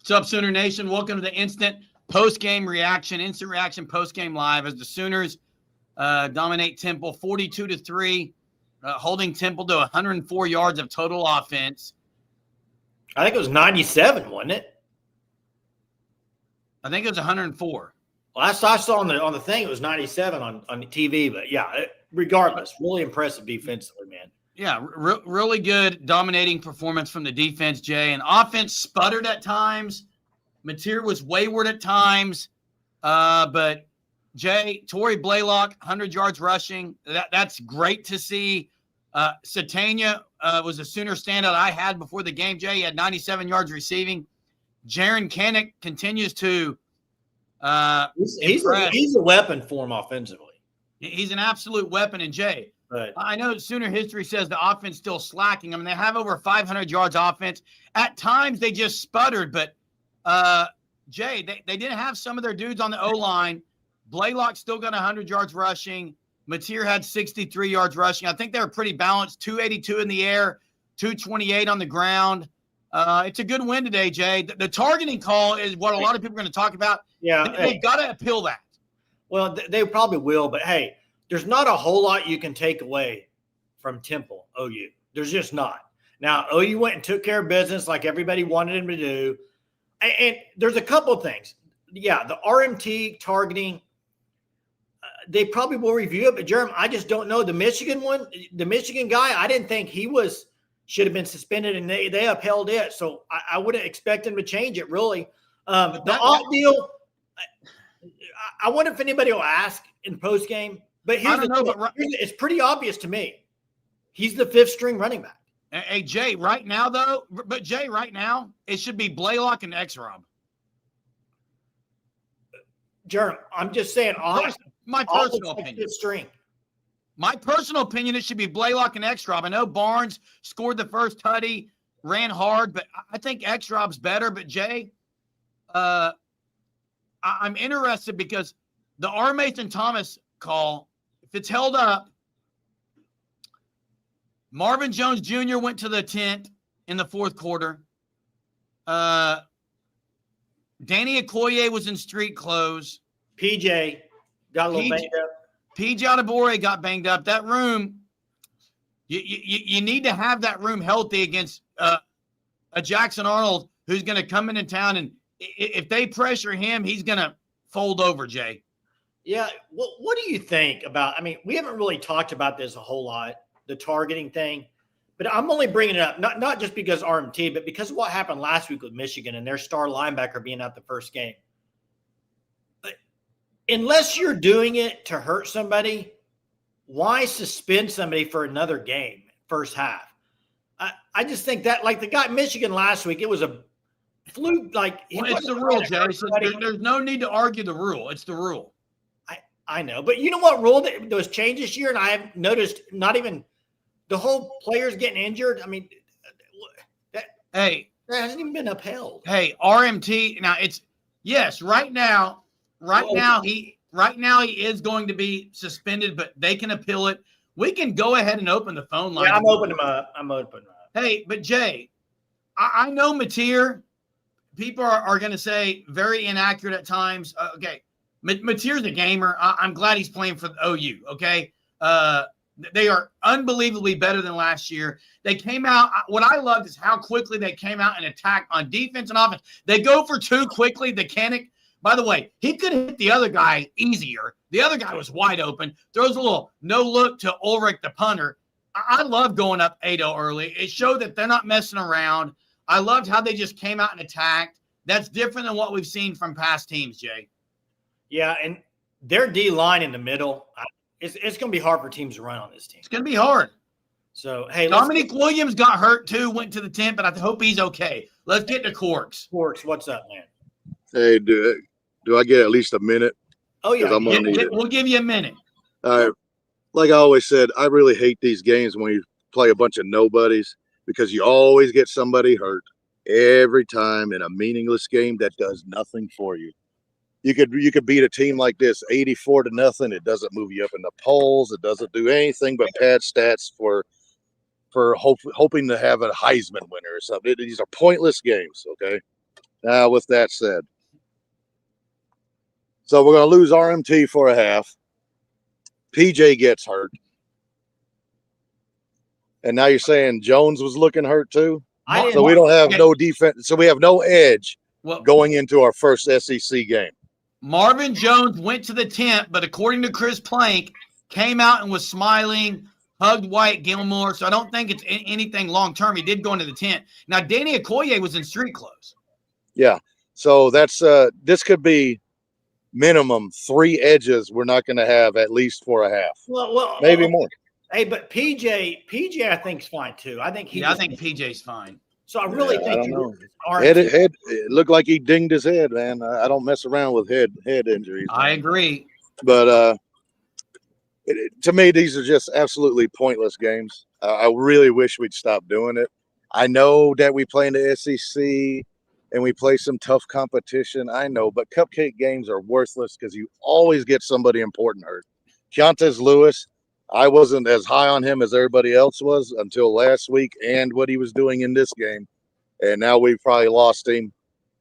What's up, Sooner Nation? Welcome to the instant post-game reaction, instant reaction post-game live as the Sooners dominate Temple 42-3, holding Temple to 104 yards of total offense. I think it was 97, wasn't it? I think it was 104. Last I saw on the thing, it was 97 on the TV. But yeah, regardless, really impressive defensively, man. Yeah, really good dominating performance from the defense, Jay. And offense sputtered at times. Mateer was wayward at times. But, Jay, Torrey Blaylock, 100 yards rushing. That's great to see. Satania was a Sooner standout I had before the game, Jay. He had 97 yards receiving. Jaron Kannick continues to he's a weapon for him offensively. He's an absolute weapon. And, Jay, but I know Sooner history says the offense still slacking. I mean, they have over 500 yards offense. At times, they just sputtered. But, Jay, they didn't have some of their dudes on the O-line. Blaylock still got 100 yards rushing. Mateer had 63 yards rushing. I think they were pretty balanced, 282 in the air, 228 on the ground. It's a good win today, Jay. The targeting call is what a lot of people are going to talk about. Yeah, they've got to appeal that. Well, they probably will. But, hey, there's not a whole lot you can take away from Temple, OU. There's just not. Now, OU went and took care of business like everybody wanted him to do. And there's a couple of things. Yeah, the RMT targeting, they probably will review it. But, Jeremy, I just don't know. The Michigan one, the Michigan guy, I didn't think he should have been suspended, and they upheld it. So I wouldn't expect him to change it, really. The off deal, I wonder if anybody will ask in postgame. But it's pretty obvious to me. He's the fifth string running back. Hey, Jay, right now, though, it should be Blaylock and X-Rob. Jeremy, I'm just saying, my personal opinion. Fifth string. My personal opinion, it should be Blaylock and X-Rob. I know Barnes scored the first tutty, ran hard, but I think X-Rob's better. But, Jay, I'm interested because the R. Mason Thomas call, if it's held up, Marvin Jones Jr. went to the tent in the fourth quarter. Danny Okoye was in street clothes. PJ got a little banged up. PJ Adebore got banged up. That room, you need to have that room healthy against a Jackson Arnold who's going to come into town, and if they pressure him, he's going to fold over, Jay. Yeah. What do you think about – I mean, we haven't really talked about this a whole lot, the targeting thing, but I'm only bringing it up not just because RMT, but because of what happened last week with Michigan and their star linebacker being out the first game. But unless you're doing it to hurt somebody, why suspend somebody for another game, first half? I just think that, like the guy in Michigan last week, it was a fluke. Like, it's the rule, Jay. So there's no need to argue the rule. It's the rule. I know, but you know what rule that was changed this year, and I have noticed not even the whole players getting injured. I mean, that hasn't even been upheld. Hey, RMT. Now right now he is going to be suspended, but they can appeal it. We can go ahead and open the phone line. Yeah, I'm opening them up. Hey, but Jay, I know Mateer. People are going to say very inaccurate at times. Okay. Mateer's a gamer. I'm glad he's playing for the OU, okay? They are unbelievably better than last year. They came out – what I loved is how quickly they came out and attacked on defense and offense. They go for two quickly. The Kannick, by the way, he could have hit the other guy easier. The other guy was wide open. Throws a little no-look to Ulrich, the punter. I love going up 8-0 early. It showed that they're not messing around. I loved how they just came out and attacked. That's different than what we've seen from past teams, Jay. Yeah, and their D-line in the middle, it's going to be hard for teams to run on this team. It's going to be hard. So, hey. Dominique Williams got hurt too, went to the tent, but I hope he's okay. Let's get to Corks. Corks, what's up, man? Hey, do I get at least a minute? Oh, yeah. We'll give you a minute. All right. Like I always said, I really hate these games when you play a bunch of nobodies because you always get somebody hurt every time in a meaningless game that does nothing for you. You could beat a team like this 84-0. It doesn't move you up in the polls. It doesn't do anything but pad stats for hoping to have a Heisman winner or something. These are pointless games, okay? Now, with that said, so we're going to lose RMT for a half. PJ gets hurt. And now you're saying Jones was looking hurt too? So we don't have no defense. So we have no edge going into our first SEC game. Marvin Jones went to the tent, but according to Chris Plank, came out and was smiling, hugged Wyatt Gilmore. So I don't think it's anything long-term. He did go into the tent. Now, Danny Okoye was in street clothes. Yeah. So that's this could be minimum 3 edges we're not going to have at least for a half. Well, maybe more. Hey, but PJ, I think is fine too. I think I think PJ's fine. So I really think I don't know. It looked like he dinged his head, man. I don't mess around with head injuries. I agree. But to me, these are just absolutely pointless games. I really wish we'd stop doing it. I know that we play in the SEC and we play some tough competition. I know, but cupcake games are worthless because you always get somebody important hurt. Keontae Lewis, I wasn't as high on him as everybody else was until last week and what he was doing in this game. And now we've probably lost him.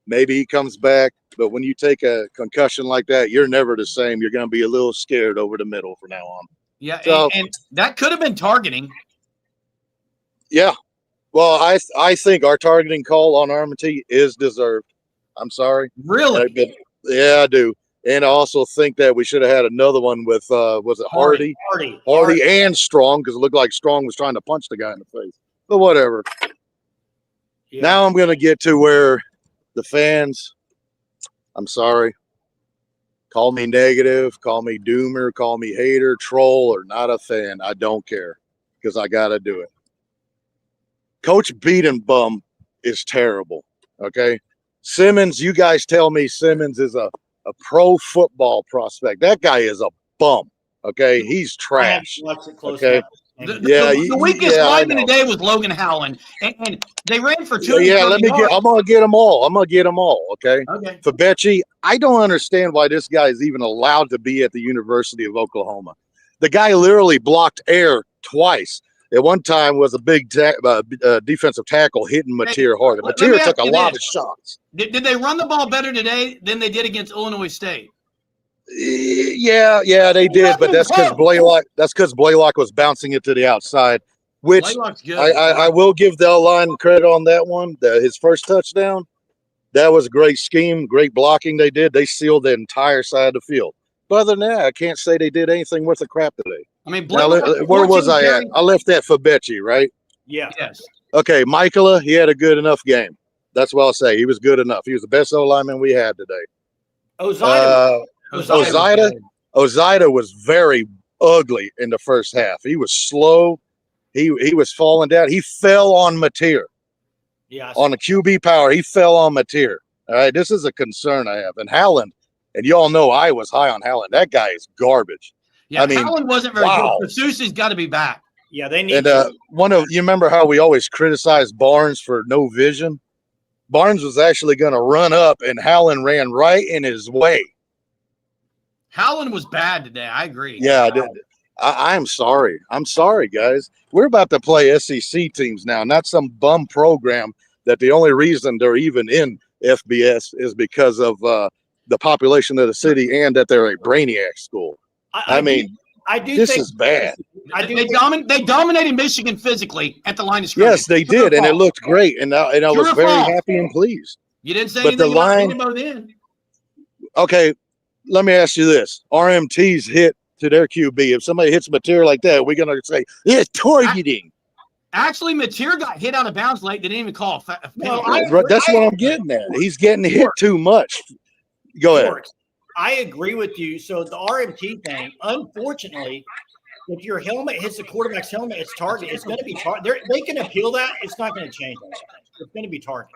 Maybe he comes back, but when you take a concussion like that, you're never the same. You're going to be a little scared over the middle from now on. Yeah, so, and that could have been targeting. Yeah. Well, I think our targeting call on RMT is deserved. I'm sorry. Really? Yeah, I do. And I also think that we should have had another one with was it Hardy and Strong, because it looked like Strong was trying to punch the guy in the face. But whatever. Yeah. Now I'm going to get to where the fans, I'm sorry, call me negative, call me doomer, call me hater, troll, or not a fan. I don't care because I got to do it. Coach Beatenbum is terrible. Okay. Simmons, you guys tell me Simmons is a pro football prospect. That guy is a bum. Okay, he's trash. Okay, the weakest lineman today was Logan Howland, and they ran for 2. Yeah, I'm gonna get them all. Okay. Fabechi, I don't understand why this guy is even allowed to be at the University of Oklahoma. The guy literally blocked air twice. At one time was a big defensive tackle hitting Mateer hard. Mateer took a lot of shots. Did they run the ball better today than they did against Illinois State? Yeah, they did, but that's because Blaylock was bouncing it to the outside, which I will give the line credit on that one. His first touchdown, that was a great scheme, great blocking they did. They sealed the entire side of the field. But other than that, I can't say they did anything worth a crap today. I mean, where was I at? I left that for Fabechi, right? Yeah. Yes. Okay, Michaela, he had a good enough game. That's what I'll say. He was good enough. He was the best O-lineman we had today. Ozida was very ugly in the first half. He was slow. He was falling down. He fell on Mateer. Yeah. On the QB power, he fell on Mateer. All right, this is a concern I have. And Howland, and y'all know I was high on Howland. That guy is garbage. Yeah, I mean, Howland wasn't very good. But Sousa's got to be back. Yeah, they need. And you remember how we always criticized Barnes for no vision? Barnes was actually going to run up, and Howland ran right in his way. Howland was bad today. I agree. Yeah, I'm sorry. I'm sorry, guys. We're about to play SEC teams now, not some bum program that the only reason they're even in FBS is because of the population of the city and that they're a brainiac school. I mean, this is bad. They dominated Michigan physically at the line of scrimmage. Yes, they did, and it looked great, and I was very happy and pleased. You didn't say anything about then. Okay, let me ask you this. RMT's hit to their QB. If somebody hits Mateer like that, we're going to say, it's targeting. Actually, Mateer got hit out of bounds late. They didn't even call a that's what I'm getting at. He's getting hit too much. Go ahead. I agree with you. So the RMT thing, unfortunately, if your helmet hits the quarterback's helmet, it's target. It's going to be target. They can appeal that. It's not going to change anything. It's going to be target.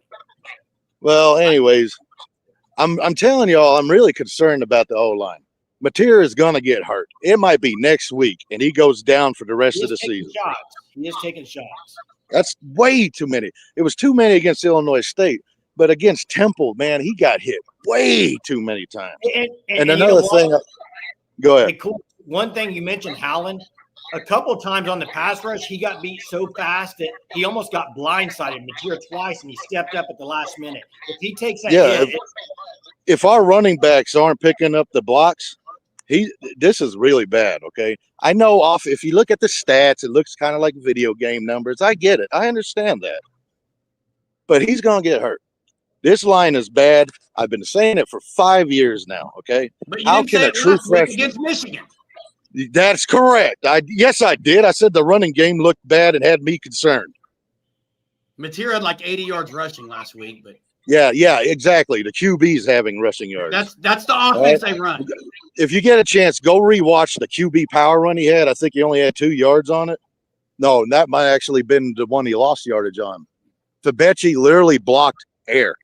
Well, anyways, I'm telling y'all, I'm really concerned about the O-line. Mateer is going to get hurt. It might be next week, and he goes down for the rest of the season. He is taking shots. That's way too many. It was too many against Illinois State. But against Temple, man, he got hit way too many times. And another thing, go ahead. Hey, cool. One thing you mentioned, Howland. a couple times on the pass rush, he got beat so fast that he almost got blindsided Mateer twice, and he stepped up at the last minute. If he takes that hit, if our running backs aren't picking up the blocks, this is really bad. Okay, I know if you look at the stats, it looks kind of like video game numbers. I get it. I understand that, but he's gonna get hurt. This line is bad. I've been saying it for 5 years now. Okay, but how can a true freshman against Michigan? That's correct. Yes, I did. I said the running game looked bad and had me concerned. Mateer had like 80 yards rushing last week, but yeah, exactly. The QB's having rushing yards. That's the offense they run. If you get a chance, go rewatch the QB power run he had. I think he only had 2 yards on it. No, that might actually been the one he lost yardage on. Fabechi literally blocked air.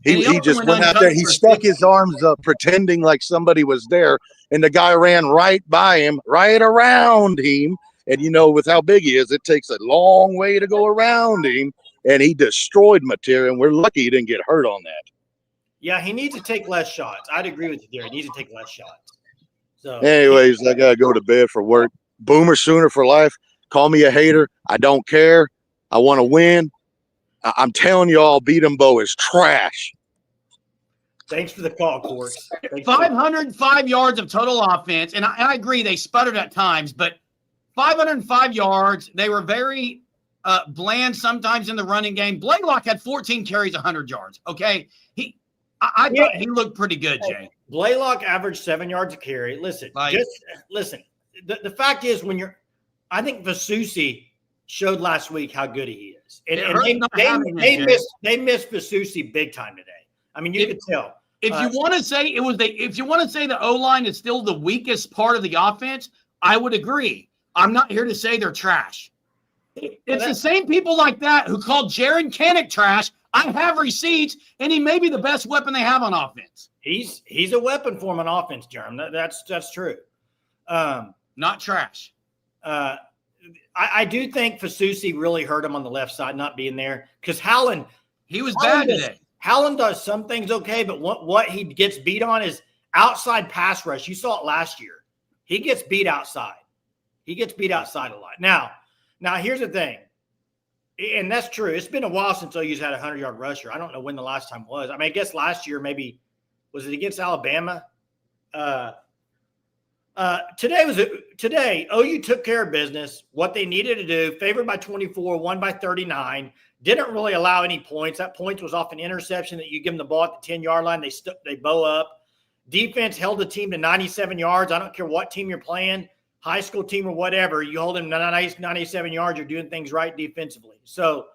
He just went out there. He stuck his arms up, pretending like somebody was there, and the guy ran right by him, right around him. And with how big he is, it takes a long way to go around him. And he destroyed Mateer, and we're lucky he didn't get hurt on that. Yeah, he needs to take less shots. I'd agree with you there. He needs to take less shots. So, anyways, I gotta go to bed for work. Boomer Sooner for life. Call me a hater. I don't care. I want to win. I'm telling y'all, Beat 'em Bo is trash. Thanks for the call, Course. 505 yards of total offense, and I agree they sputtered at times, but 505 yards. They were very bland sometimes in the running game. Blaylock had 14 carries, 100 yards. Okay, I thought he looked pretty good, Jay. Blaylock averaged 7 yards a carry. Listen. The fact is, I think Vasusi showed last week how good he is, and they missed Vasusi big time today. I mean, you could tell. If you want to say the O-line is still the weakest part of the offense, I would agree. I'm not here to say they're trash. It's the same people like that who called Jaron Kanak trash. I have receipts, and he may be the best weapon they have on offense. He's a weapon for him on offense, Jeremy. That's true. Not trash. I do think Fasusi really hurt him on the left side not being there because Howland. He was bad today. Howland does some things okay, but what he gets beat on is outside pass rush. You saw it last year. He gets beat outside. He gets beat outside a lot. Now here's the thing, and that's true. It's been a while since OU's had a 100-yard rusher. I don't know when the last time was. I mean, I guess last year maybe was it against Alabama? Today OU took care of business. What they needed to do, favored by 24, won by 39. Didn't really allow any points. That point was off an interception that you give them the ball at the 10-yard line. They bow up. Defense held the team to 97 yards. I don't care what team you're playing, high school team or whatever. You hold them 97 yards, you're doing things right defensively. So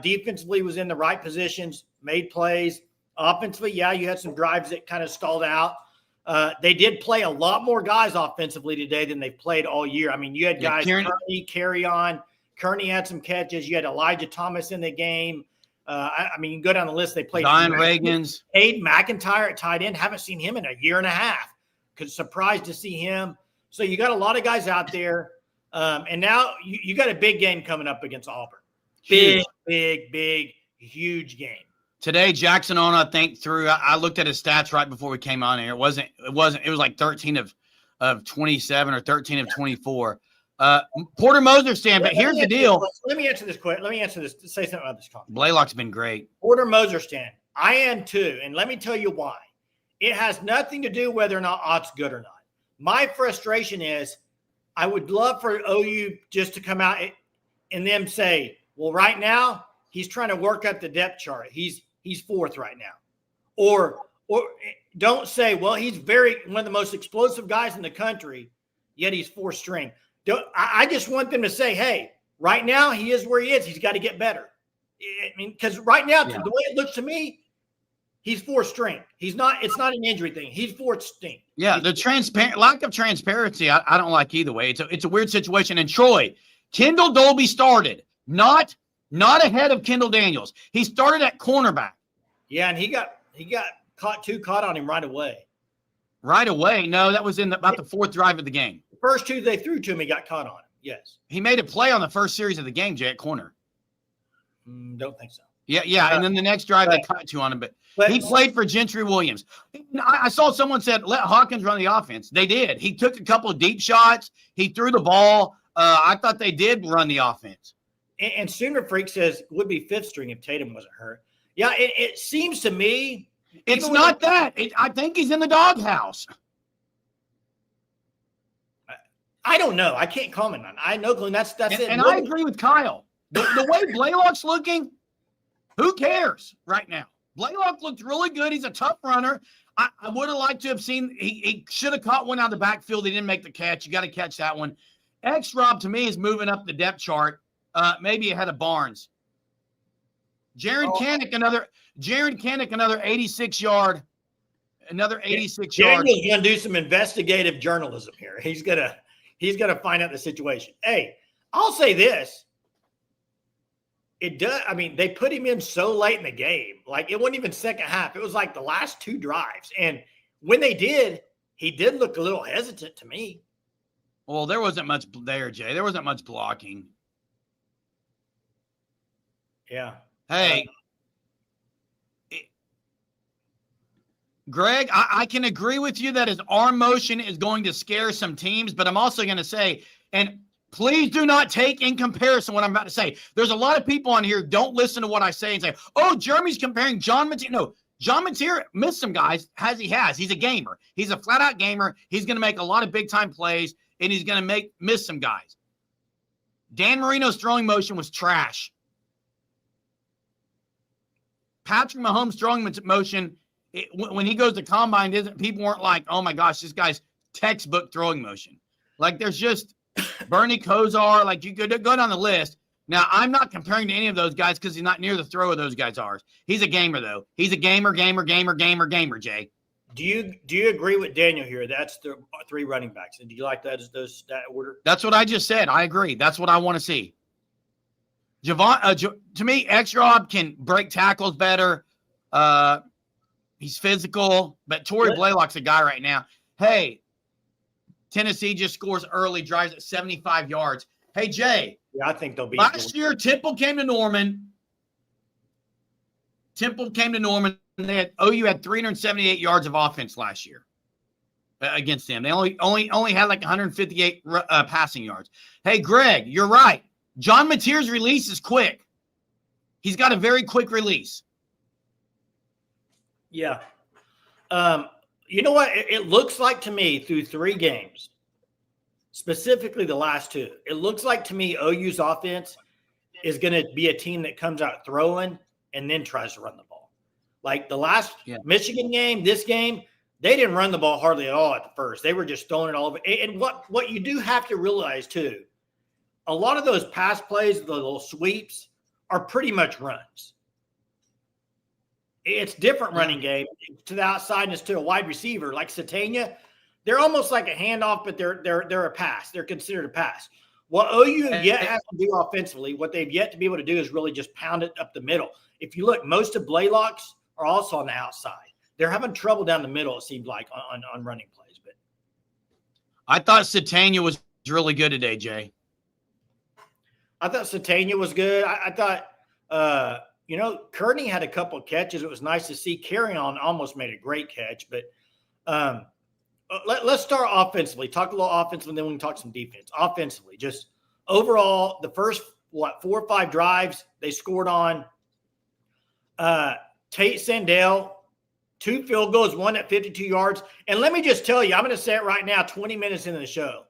defensively was in the right positions, made plays. Offensively, yeah, you had some drives that kind of stalled out. They did play a lot more guys offensively today than they've played all year. I mean, you had guys carry on. Kearney had some catches. You had Elijah Thomas in the game. I mean, you can go down the list. They played Zion Reagans. Aiden McIntyre at tight end. Haven't seen him in a year and a half. Surprised to see him. So you got a lot of guys out there. And now you got a big game coming up against Auburn. Big, huge game. Today, Jackson Ona, I think I looked at his stats right before we came on here. It was like 13 of 27 or 13 of 24. Porter Moser stand, but here's the deal. Let me answer this quick. Say something about this comment. Blaylock's been great. Porter Moser stand. I am too. And let me tell you why. It has nothing to do whether or not Ott's good or not. My frustration is I would love for OU just to come out and them say, well, right now he's trying to work up the depth chart. He's fourth right now. Or don't say, well, he's one of the most explosive guys in the country, yet he's fourth string. I just want them to say, hey, right now he is where he is. He's got to get better. I mean, because right now, the way it looks to me, he's fourth string. It's not an injury thing. He's fourth string. Yeah, the lack of transparency, I don't like either way. It's a weird situation. And Troy, Kendall Dolby started, not ahead of Kendall Daniels. He started at cornerback. Yeah, and he got caught on him right away. Right away? No, that was in about the fourth drive of the game. The first two they threw to him, he got caught on him. Yes. He made a play on the first series of the game, Jay, at corner. Don't think so. Yeah. And then the next drive they caught two on him, but he played for Gentry Williams. I saw someone said, let Hawkins run the offense. They did. He took a couple of deep shots. He threw the ball. I thought they did run the offense. And Sooner Freak says would be fifth string if Tatum wasn't hurt. Yeah, it seems to me it's not that. I think he's in the doghouse. I don't know. I can't comment on it. I know, Glenn. That's it. And I agree with Kyle. The way Blaylock's looking, who cares right now? Blaylock looked really good. He's a tough runner. I would have liked to have seen he should have caught one out of the backfield. He didn't make the catch. You got to catch that one. X-Rob to me is moving up the depth chart, maybe ahead of Barnes. Jaron Kanek, another 86 yard. Another 86 yard. Daniel's going to do some investigative journalism here. He's gonna find out the situation. Hey, I'll say this. It does. I mean, they put him in so late in the game. Like, it wasn't even second half. It was like the last two drives. And when they did, he did look a little hesitant to me. Well, there wasn't much there, Jay. There wasn't much blocking. Yeah. Hey, Greg, I can agree with you that his arm motion is going to scare some teams, but I'm also going to say, and please do not take in comparison what I'm about to say. There's a lot of people on here who don't listen to what I say and say, oh, Jeremy's comparing John Mateer. No, John Mateer missed some guys, as he has. He's a gamer. He's a flat-out gamer. He's going to make a lot of big-time plays, and he's going to miss some guys. Dan Marino's throwing motion was trash. Patrick Mahomes' throwing motion, when he goes to combine, people weren't like, oh my gosh, this guy's textbook throwing motion. Like, there's just Bernie Kosar, like, you could go down the list. Now, I'm not comparing to any of those guys because he's not near the throw of those guys are. He's a gamer, though. He's a gamer, Jay. Do you agree with Daniel here? That's the three running backs. And do you like that that order? That's what I just said. I agree. That's what I want to see. To me, X-Rob can break tackles better. He's physical, but Torrey Blaylock's a guy right now. Hey, Tennessee just scores early, drives at 75 yards. Hey, Jay. Yeah, I think they'll be. Last year, Temple came to Norman. OU had 378 yards of offense last year against them. They only had like 158 passing yards. Hey, Greg, you're right. John Mateer's release is quick. He's got a very quick release. Yeah. You know what? It looks like to me through three games, specifically the last two, it looks like to me OU's offense is going to be a team that comes out throwing and then tries to run the ball. Like the last Michigan game, this game, they didn't run the ball hardly at all at the first. They were just throwing it all over. And what you do have to realize too, a lot of those pass plays, the little sweeps, are pretty much runs. It's different running game to the outside and it's to a wide receiver like Satania. They're almost like a handoff, but they're a pass. They're considered a pass. What OU yet has to do offensively, what they've yet to be able to do is really just pound it up the middle. If you look, most of Blaylock's are also on the outside. They're having trouble down the middle, it seems like, on running plays. But I thought Satania was really good today, Jay. I thought Satania was good. I thought Kearney had a couple of catches. It was nice to see. Carry-On almost made a great catch. But let's start offensively. Talk a little offensively, and then we can talk some defense. Offensively, just overall, the first, 4 or 5 drives they scored on. Tate Sandell, 2 field goals, 1 at 52 yards. And let me just tell you, I'm going to say it right now, 20 minutes into the show.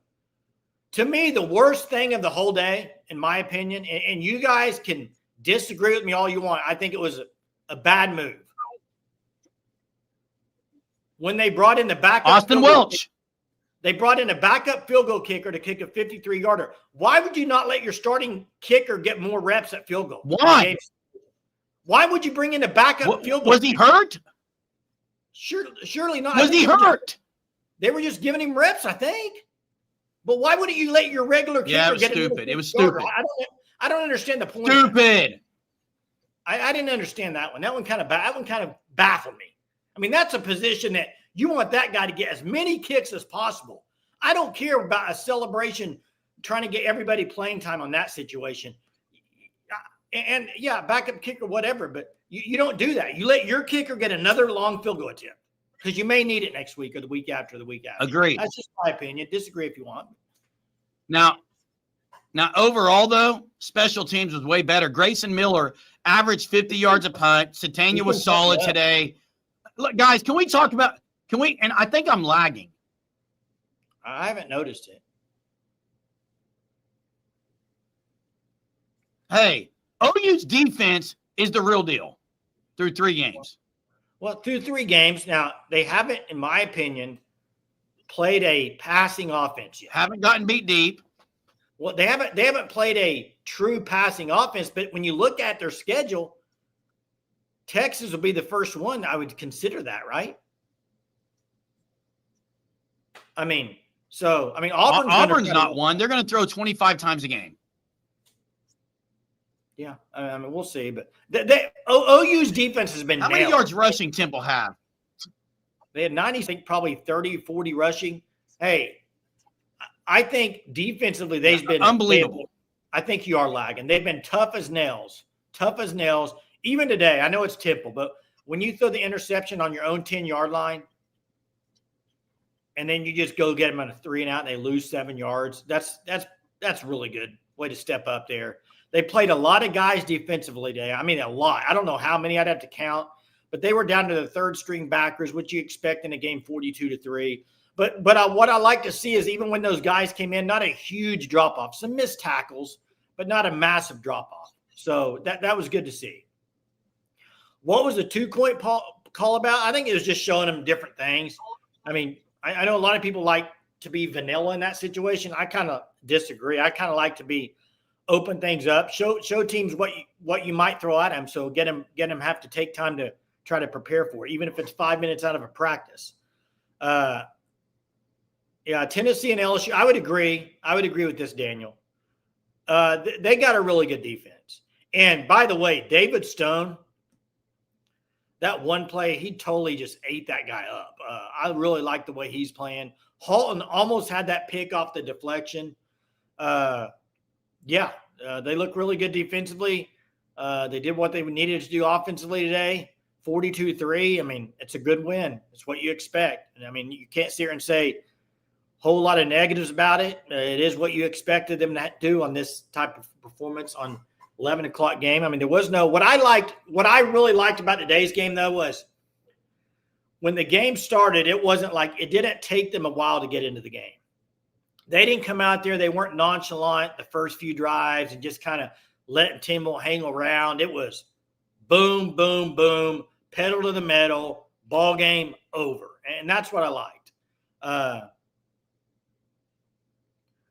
To me, the worst thing of the whole day, in my opinion, and you guys can disagree with me all you want, I think it was a bad move. When they brought in the backup Austin Welch. They brought in a backup field goal kicker to kick a 53-yarder. Why would you not let your starting kicker get more reps at field goal? Why? Why would you bring in a backup field goal? Was he hurt? Surely not. Was he hurt? They were just giving him reps, I think. But why wouldn't you let your regular kicker get stupid. It was stupid. I don't understand the point. Stupid. I didn't understand that one. That one kind of baffled me. I mean, that's a position that you want that guy to get as many kicks as possible. I don't care about a celebration trying to get everybody playing time on that situation. And yeah, backup kicker, whatever, but you don't do that. You let your kicker get another long field goal attempt because you may need it next week or the week after. Agreed. That's just my opinion. Disagree if you want. Now, Now, overall, though, special teams was way better. Grayson Miller averaged 50 yards a punt. Satania was solid today. Look, guys, can we talk about – and I think I'm lagging. I haven't noticed it. Hey, OU's defense is the real deal through 3 games. Well, through 3 games. Now, they haven't, in my opinion, played a passing offense yet. Haven't gotten beat deep. Well, they haven't played a true passing offense, but when you look at their schedule, Texas will be the first one I would consider that, right? Auburn's not one. They're going to throw 25 times a game. Yeah, we'll see. But OU's defense has been How many yards rushing Temple have? They had 90, I think probably 30, 40 rushing. Hey, I think defensively they've been unbelievable. I think you are lagging. They've been tough as nails. Even today, I know it's Temple, but when you throw the interception on your own 10-yard line and then you just go get them on a 3 and out and they lose 7 yards, that's really good. Way to step up there. They played a lot of guys defensively today. I mean, a lot. I don't know how many I'd have to count, but they were down to the 3rd-string backers, which you expect in a game 42-3. But what I like to see is even when those guys came in, not a huge drop-off. Some missed tackles, but not a massive drop-off. So that was good to see. What was the 2-point call about? I think it was just showing them different things. I mean, I know a lot of people like to be vanilla in that situation. I kind of disagree. I kind of like to open things up, show teams what you might throw at them. So get them have to take time to try to prepare for it, even if it's 5 minutes out of a practice. Yeah, Tennessee and LSU. I would agree with this, Daniel. They got a really good defense. And by the way, David Stone, that one play, he totally just ate that guy up. I really like the way he's playing. Halton almost had that pick off the deflection. They look really good defensively. They did what they needed to do offensively today. 42-3. I mean, it's a good win. It's what you expect. And I mean, you can't sit here and say a whole lot of negatives about it. It is what you expected them to do on this type of performance on 11 o'clock game. I mean, there was no – what I really liked about today's game, though, was when the game started, it wasn't like – it didn't take them a while to get into the game. They didn't come out there. They weren't nonchalant the first few drives and just kind of letting Temple hang around. It was boom, boom, boom, pedal to the metal, ball game over. And that's what I liked.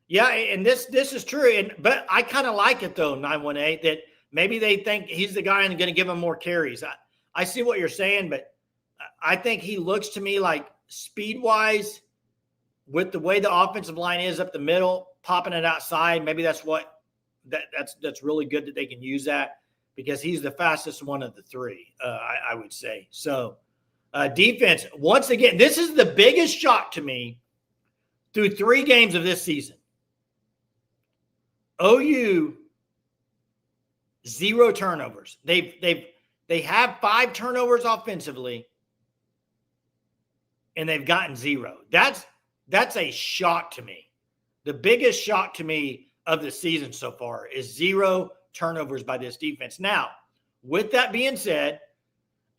And this is true. But I kind of like it, though, 918, that maybe they think he's the guy and going to give him more carries. I see what you're saying, but I think he looks to me like speed-wise, with the way the offensive line is up the middle, popping it outside, maybe that's really good that they can use that because he's the fastest one of the 3, I would say. So defense, once again, this is the biggest shock to me through 3 games of this season. OU, 0 turnovers. They have 5 turnovers offensively, and they've gotten 0. That's a shock to me. The biggest shock to me of the season so far is 0 turnovers by this defense. Now, with that being said,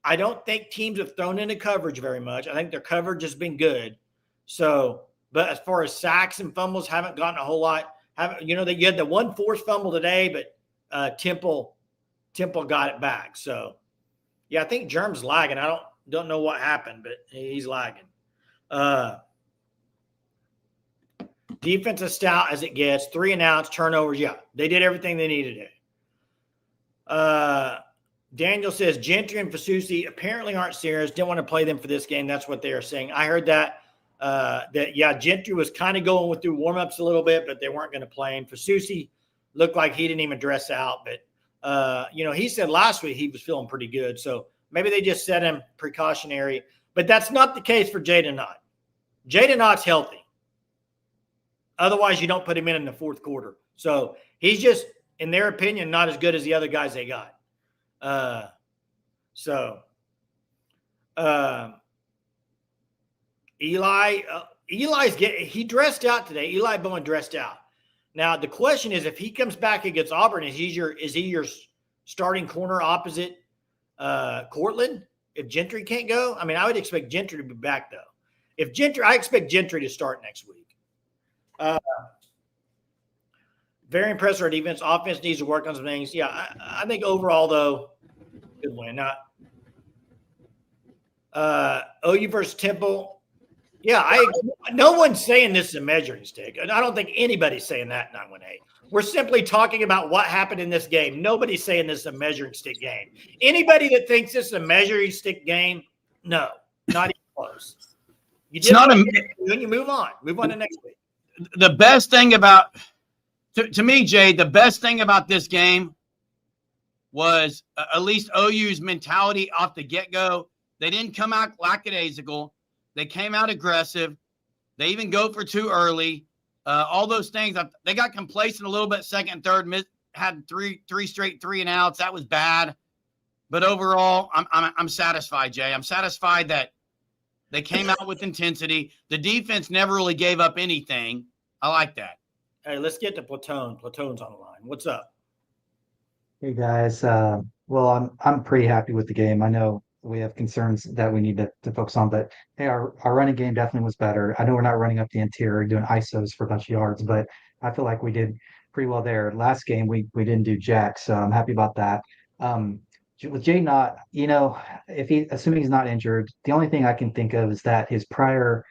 I don't think teams have thrown into coverage very much. I think their coverage has been good. So, but as far as sacks and fumbles, haven't gotten a whole lot. You had the one forced fumble today, but Temple got it back. So, yeah, I think Germ's lagging. I don't know what happened, but he's lagging. Defense is stout as it gets. 3 and outs, turnovers. Yeah, they did everything they needed to. Daniel says Gentry and Fasusi apparently aren't serious. Didn't want to play them for this game. That's what they are saying. I heard that. Gentry was kind of going through warm-ups a little bit, but they weren't going to play him. Fasusi looked like he didn't even dress out. But, he said last week he was feeling pretty good. So maybe they just set him precautionary. But that's not the case for Jaden Ott. Jaden Ott's healthy. Otherwise, you don't put him in the 4th quarter. So he's just, in their opinion, not as good as the other guys they got. He dressed out today. Eli Bowen dressed out. Now the question is, if he comes back against Auburn, is he your starting corner opposite Cortland? If Gentry can't go, I mean, I would expect Gentry to be back though. I expect Gentry to start next week. Very impressed with our defense. Offense needs to work on some things. Yeah, I think overall though, good win. Not OU versus Temple. Yeah, no one's saying this is a measuring stick. And I don't think anybody's saying that in 918. We're simply talking about what happened in this game. Nobody's saying this is a measuring stick game. Anybody that thinks this is a measuring stick game, no, not even close. It's not a. Then you move on. Move on to next week. The best thing about, to me, Jay, the best thing about this game was at least OU's mentality off the get-go. They didn't come out lackadaisical. They came out aggressive. They even go for two early. All those things. They got complacent a little bit second and third. Had three straight 3-and-outs. That was bad. But overall, I'm satisfied, Jay. I'm satisfied that they came out with intensity. The defense never really gave up anything. I like that. Hey, let's get to Platone. Platone's on the line. What's up? Hey guys, well, I'm pretty happy with the game. I know we have concerns that we need to focus on, but hey, our running game definitely was better. I know we're not running up the interior doing ISOs for a bunch of yards, but I feel like we did pretty well there. Last game we didn't do jack, so I'm happy about that. With Jay Knott, assuming he's not injured, the only thing I can think of is that his prior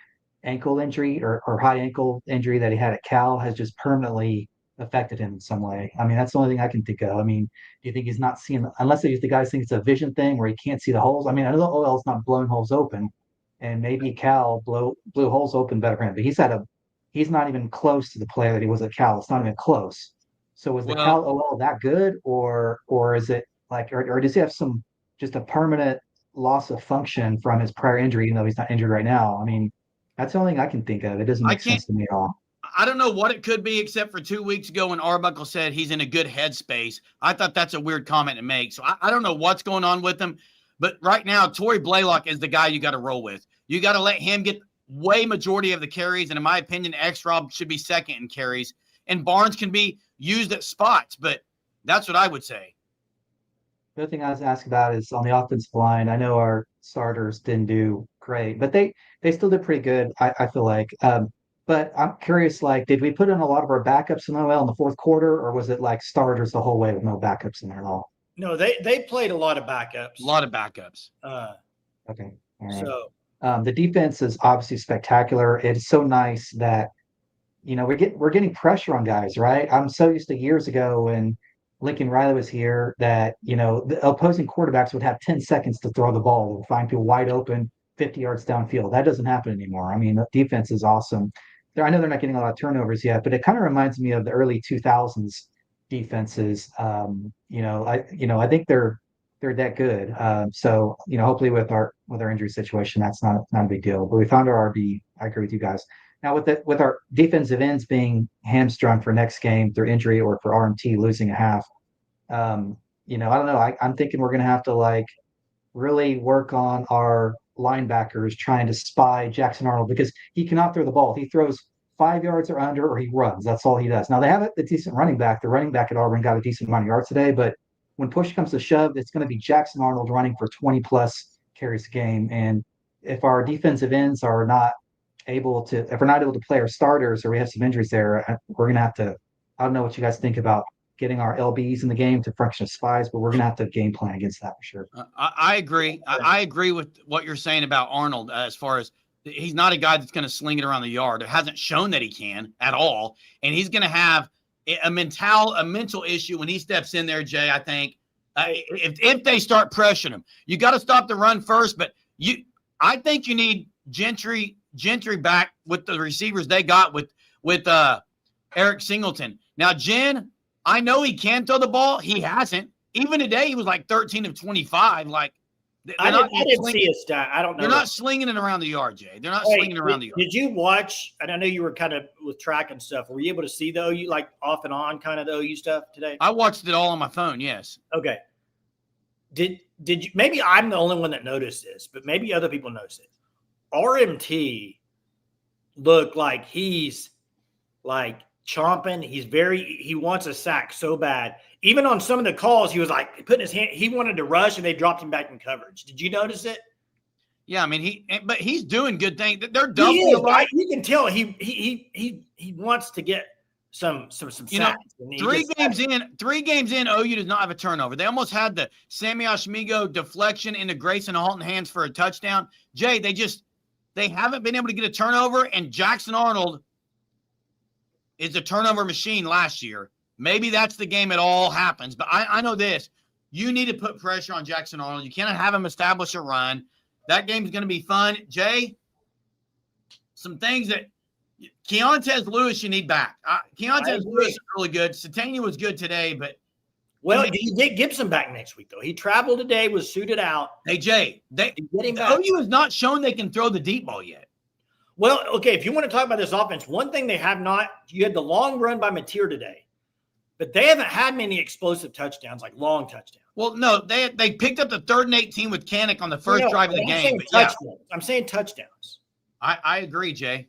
ankle injury or high ankle injury that he had at Cal has just permanently affected him in some way. I mean, that's the only thing I can think of. I mean, do you think he's not seeing, unless the guys think it's a vision thing where he can't see the holes? I mean, I know the OL's not blowing holes open, and maybe Cal blew holes open better for him, but he's not even close to the player that he was at Cal. It's not even close. So was the Cal OL that good, or is it like, or does he have just a permanent loss of function from his prior injury, even though he's not injured right now? I mean, that's the only thing I can think of. It doesn't make sense to me at all. I don't know what it could be, except for 2 weeks ago when Arbuckle said he's in a good headspace. I thought that's a weird comment to make. So I don't know what's going on with him. But right now, Torrey Blaylock is the guy you got to roll with. You got to let him get way majority of the carries. And in my opinion, X-Rob should be second in carries. And Barnes can be used at spots. But that's what I would say. The other thing I was asking about is on the offensive line. I know our starters didn't do great, but they still did pretty good, I feel like. But I'm curious, like, did we put in a lot of our backups in OL in the fourth quarter, or was it like starters the whole way with no backups in there at all? No, they played a lot of backups. A lot of backups. Okay. All right. So the defense is obviously spectacular. It's so nice that, we're getting pressure on guys, right? I'm so used to years ago when Lincoln Riley was here that, the opposing quarterbacks would have 10 seconds to throw the ball. They'll find people wide open 50 yards downfield. That doesn't happen anymore. I mean, the defense is awesome. I know they're not getting a lot of turnovers yet, but it kind of reminds me of the early 2000s defenses. I think they're that good. So hopefully with our injury situation, that's not a big deal. But we found our RB. I agree with you guys. Now with our defensive ends being hamstrung for next game through injury or for RMT losing a half, I don't know. I'm thinking we're going to have to really work on our linebackers trying to spy Jackson Arnold because he cannot throw the ball. He throws 5 yards or under, or he runs. That's all he does. Now they have a decent running back. The running back at Auburn got a decent amount of yards today, but when push comes to shove, it's going to be Jackson Arnold running for 20 plus carries a game. And if our defensive ends are not able to, if we're not able to play our starters or we have some injuries there, we're going to have to, I don't know what you guys think about getting our LBs in the game to function as spies, but we're going to have to game plan against that for sure. I agree. I agree with what you're saying about Arnold as far as he's not a guy that's going to sling it around the yard. It hasn't shown that he can at all. And he's going to have a mental issue when he steps in there, Jay, I think. If they start pressuring him, you got to stop the run first, but I think you need Gentry back with the receivers they got with Eric Singleton. Now, Jen, I know he can throw the ball. He hasn't. Even today, he was like 13 of 25. I didn't see his stat. I don't know. They're not slinging it around the yard, Jay. They're not slinging it around the yard. Did you watch? And I know you were kind of with track and stuff. Were you able to see the OU, like off and on kind of the OU stuff today? I watched it all on my phone, yes. Okay. Did you? Maybe I'm the only one that noticed this, but maybe other people noticed it. RMT looked like he's like chomping. He wants a sack so bad. Even on some of the calls, he was like putting his hand. He wanted to rush, and they dropped him back in coverage. Did you notice it? Yeah, I mean but he's doing good things. They're He doubling is, a lot. you can tell he wants to get some sacks. Three games in, OU does not have a turnover. They almost had the Sammy Ashmigo deflection into Grayson Halton hands for a touchdown. Jay, they haven't been able to get a turnover, and Jackson Arnold is a turnover machine last year. Maybe that's the game it all happens. But I know this. You need to put pressure on Jackson Arnold. You cannot have him establish a run. That game's going to be fun. Jay, some things that Keontez Lewis you need back. Keontez Lewis is really good. Satania was good today, but you get Gibson back next week though. He traveled today, was suited out. Hey Jay, OU has not shown they can throw the deep ball yet. Well, okay, if you want to talk about this offense, one thing they have not, you had the long run by Mateer today, but they haven't had many explosive touchdowns, like long touchdowns. Well, no, they picked up the 3rd and 18 with Kanik on the first drive of the game. I'm saying touchdowns. I agree, Jay.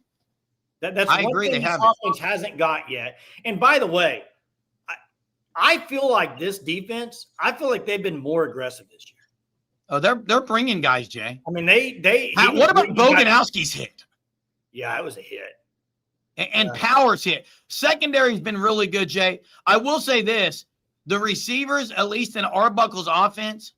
That's I agree. They have offense hasn't got yet. And by the way, I feel like this defense. I feel like they've been more aggressive this year. Oh, they're bringing guys, Jay. I mean, what about Boganowski's hit? Yeah, it was a hit. And Powers hit. Secondary's been really good, Jay. I will say this. The receivers, at least in Arbuckle's offense,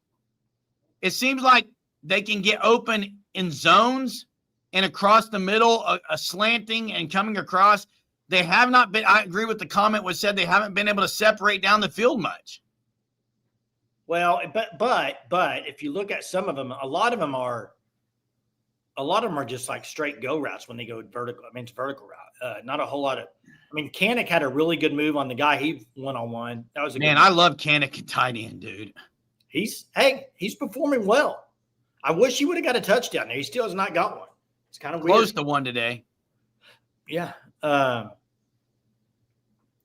it seems like they can get open in zones and across the middle, a slanting and coming across. They have not been – I agree with the comment was said they haven't been able to separate down the field much. Well, but if you look at some of them, a lot of them are just like straight go routes when they go vertical. I mean, it's vertical route. Not a whole lot of – I mean, Kanik had a really good move on the guy he one-on-one. That was a man. Good I love Kanik at tight end, dude. He's performing well. I wish he would have got a touchdown there. He still has not got one. It's kind of close to one today. Yeah.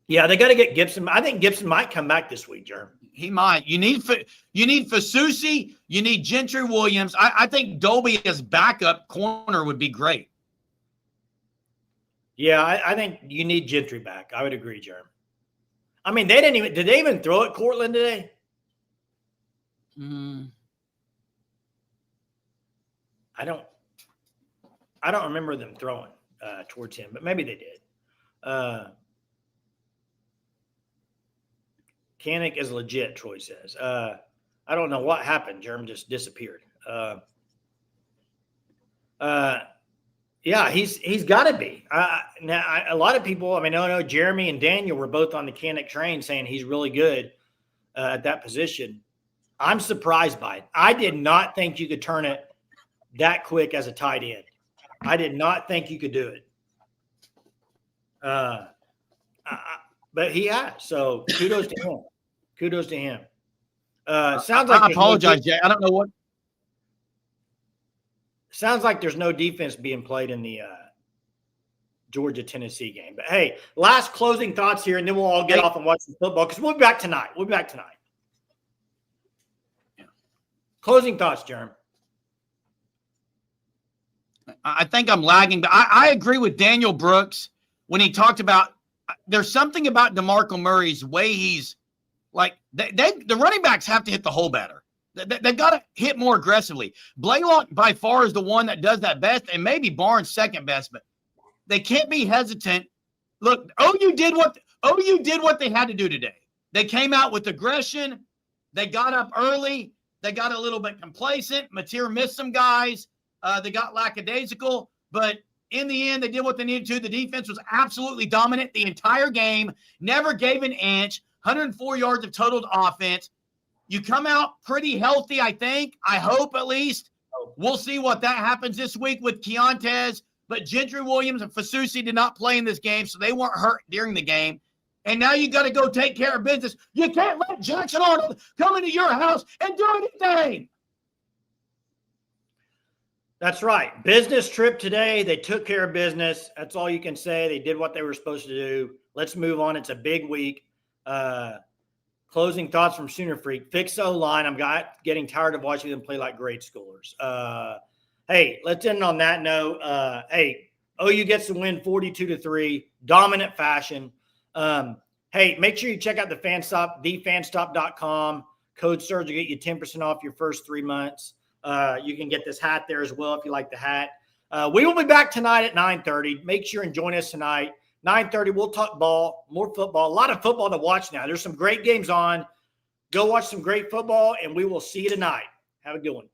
Yeah, they got to get Gibson. I think Gibson might come back this week, Jerm. He might. You need Fasusi. You need Gentry Williams. I think Dolby as backup corner would be great. Yeah, I think you need Gentry back. I would agree, Jerm. I mean, did they even throw at Cortland today? I don't remember them throwing towards him, but maybe they did. Kanik is legit, Troy says. I don't know what happened. Jerm just disappeared. Yeah, he's got to be. Now, a lot of people, I mean, I know Jeremy and Daniel were both on the Kanik train saying he's really good at that position. I'm surprised by it. I did not think you could turn it that quick as a tight end. I did not think you could do it. But he has. So kudos to him. Kudos to him. Sounds like I apologize, Jay. I don't know what. Sounds like there's no defense being played in the Georgia-Tennessee game. But, hey, last closing thoughts here, and then we'll all get off and watch some football because we'll be back tonight. Yeah. Closing thoughts, Jerm. I think I'm lagging, but I agree with Daniel Brooks when he talked about there's something about DeMarco Murray's way he's like the running backs have to hit the hole better. They've got to hit more aggressively. Blaylock by far is the one that does that best, and maybe Barnes second best, but they can't be hesitant. Look, OU did what they had to do today. They came out with aggression. They got up early. They got a little bit complacent. Mateer missed some guys. They got lackadaisical, but in the end, they did what they needed to. The defense was absolutely dominant the entire game, never gave an inch, 104 yards of total offense. You come out pretty healthy, I think. I hope at least. We'll see what that happens this week with Keontez. But Gentry Williams and Fasusi did not play in this game, so they weren't hurt during the game. And now you got to go take care of business. You can't let Jackson Arnold come into your house and do anything. That's right. Business trip today. They took care of business. That's all you can say. They did what they were supposed to do. Let's move on. It's a big week. Closing thoughts from Sooner Freak. Fix O-line. I'm getting tired of watching them play like grade schoolers. Hey, let's end on that note. Hey, OU gets the win 42-3, dominant fashion. Hey, make sure you check out the FanStop, thefanstop.com. Code Surge will get you 10% off your first 3 months. You can get this hat there as well if you like the hat. We will be back tonight at 9:30. Make sure and join us tonight. 9:30, we'll talk ball, more football. A lot of football to watch now. There's some great games on. Go watch some great football, and we will see you tonight. Have a good one.